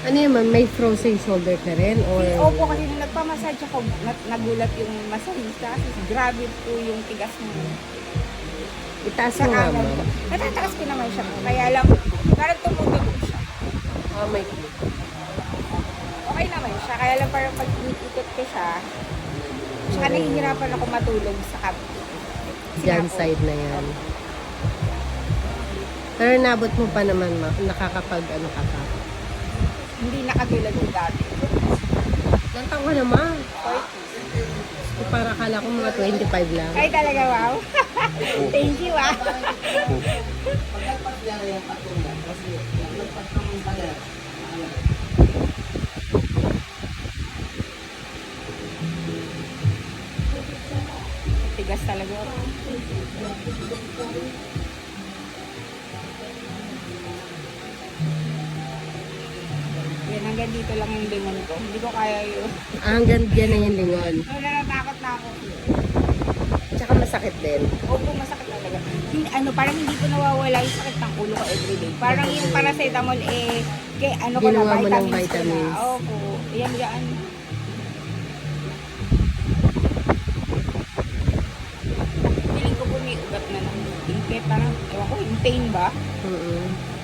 Ano yun, ma'am? May frozen shoulder ka rin? Or... Opo, kasi nung nagpamassage ako, nagulat yung masahista kasi grabe po yung tigas mo. Itaas mo nga, ma'am. Natatakas ko naman siya. Kaya lang, parang tumutunog siya. Ah, may clip. Okay naman siya. Kaya lang parang pag inikot ko siya, tsaka nahihirapan ako matulog sa kapit. Diyan side na yan. Pero nabot mo pa naman, ma'am. Nakakapag, ano ka pa. Hindi nakatulad yung dati. Ilang taon ka naman? 40. Para akala ko mga 25 lang. Ay talaga, wow. Thank you, ah. Tigas talaga. Yan, hanggang dito lang yung lingon ko. Hindi ko kaya yun. Ah, hanggang dyan na yung lingon. Natatakot na ako. Tsaka masakit din. Opo, masakit talaga. Hindi, parang hindi ko nawawala yung sakit ng ulo ko everyday. Parang yung paracetamol ano ko na, Ginawa mo ng vitamins ko vitamins. na. Opo, yan. Feeling ko po may ugat na ng tingke. Parang, ewan ko, yung pain ba? Mm-mm.